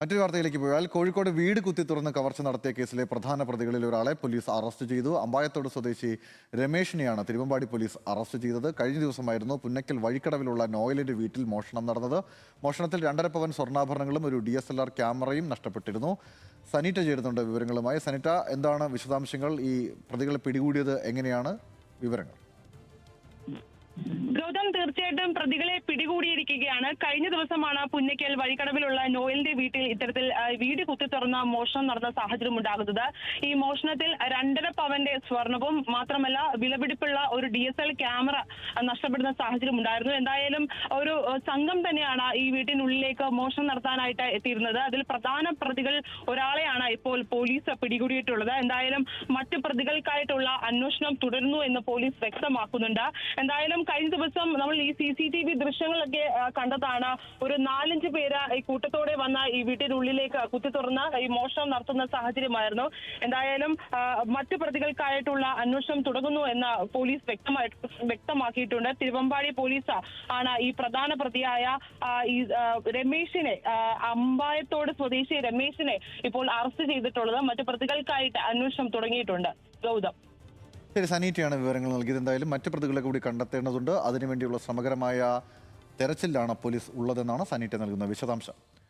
മറ്റൊരു വാർത്തയിലേക്ക് പോയാൽ കോഴിക്കോട് വീട് കുത്തി തുറന്ന് കവർച്ച നടത്തിയ കേസിലെ പ്രധാന പ്രതികളിൽ ഒരാളെ പോലീസ് അറസ്റ്റ് ചെയ്തു. അമ്പായത്തോട് സ്വദേശി രമേഷിനെയാണ് തിരുവമ്പാടി പോലീസ് അറസ്റ്റ് ചെയ്തത്. കഴിഞ്ഞ ദിവസമായിരുന്നു പുന്നക്കൽ വഴിക്കടവിലുള്ള നോയലിന്റെ വീട്ടിൽ മോഷണം നടന്നത്. മോഷണത്തിൽ 2.5 പവൻ സ്വർണ്ണാഭരണങ്ങളും ഒരു DSLR ക്യാമറയും നഷ്ടപ്പെട്ടിരുന്നു. സനീറ്റ ചേരുന്നുണ്ട് വിവരങ്ങളുമായി. സനീറ്റ, എന്താണ് വിശദാംശങ്ങൾ? ഈ പ്രതികളെ പിടികൂടിയത് എങ്ങനെയാണ്? വിവരങ്ങൾ. ഗൗതം, തീർച്ചയായിട്ടും പ്രതികളെ പിടികൂടിയിരിക്കുകയാണ്. കഴിഞ്ഞ ദിവസമാണ് പുന്നക്കൽ വഴിക്കടവിലുള്ള നോയലിന്റെ വീട്ടിൽ ഇത്തരത്തിൽ വീട് കുത്തി തുറന്ന മോഷണം നടന്ന സാഹചര്യം ഉണ്ടാകുന്നത്. ഈ മോഷണത്തിൽ 2.5 പവന്റെ സ്വർണവും മാത്രമല്ല വിലപിടിപ്പുള്ള ഒരു DSL ക്യാമറ നഷ്ടപ്പെടുന്ന സാഹചര്യം ഉണ്ടായിരുന്നു. എന്തായാലും ഒരു സംഘം തന്നെയാണ് ഈ വീട്ടിനുള്ളിലേക്ക് മോഷണം നടത്താനായിട്ട് എത്തിയിരുന്നത്. അതിൽ പ്രധാന പ്രതികൾ ഒരാളെയാണ് ഇപ്പോൾ പോലീസ് പിടികൂടിയിട്ടുള്ളത്. എന്തായാലും മറ്റു പ്രതികൾക്കായിട്ടുള്ള അന്വേഷണം തുടരുന്നു എന്ന് പോലീസ് വ്യക്തമാക്കുന്നുണ്ട്. എന്തായാലും കഴിഞ്ഞ ദിവസം നമ്മൾ ഈ CCTV ദൃശ്യങ്ങളൊക്കെ കണ്ടതാണ്. ഒരു 4-5 പേര് ഈ കൂട്ടത്തോടെ വന്ന ഈ വീട്ടിനുള്ളിലേക്ക് കുത്തി തുറന്ന് ഈ മോഷണം നടത്തുന്ന സാഹചര്യമായിരുന്നു. എന്തായാലും മറ്റു പ്രതികൾക്കായിട്ടുള്ള അന്വേഷണം തുടങ്ങുന്നു എന്ന് പോലീസ് വ്യക്തമാക്കിയിട്ടുണ്ട്. തിരുവമ്പാടി പോലീസ് ആണ് ഈ പ്രധാന പ്രതിയായ ഈ രമേഷിനെ, അമ്പായത്തോട് സ്വദേശി രമേഷിനെ ഇപ്പോൾ അറസ്റ്റ് ചെയ്തിട്ടുള്ളത്. മറ്റു പ്രതികൾക്കായിട്ട് അന്വേഷണം തുടങ്ങിയിട്ടുണ്ട്. ഗൗതം. ശരി, സനീറ്റയാണ് വിവരങ്ങൾ നൽകിയത്. എന്തായാലും മറ്റ് പ്രതികളെ കൂടി കണ്ടെത്തേണ്ടതുണ്ട്. അതിനുവേണ്ടിയുള്ള ശ്രമകരമായ തെരച്ചിലാണ് പോലീസ് ഉള്ളതെന്നാണ് സനീറ്റ നൽകുന്ന വിശദാംശം.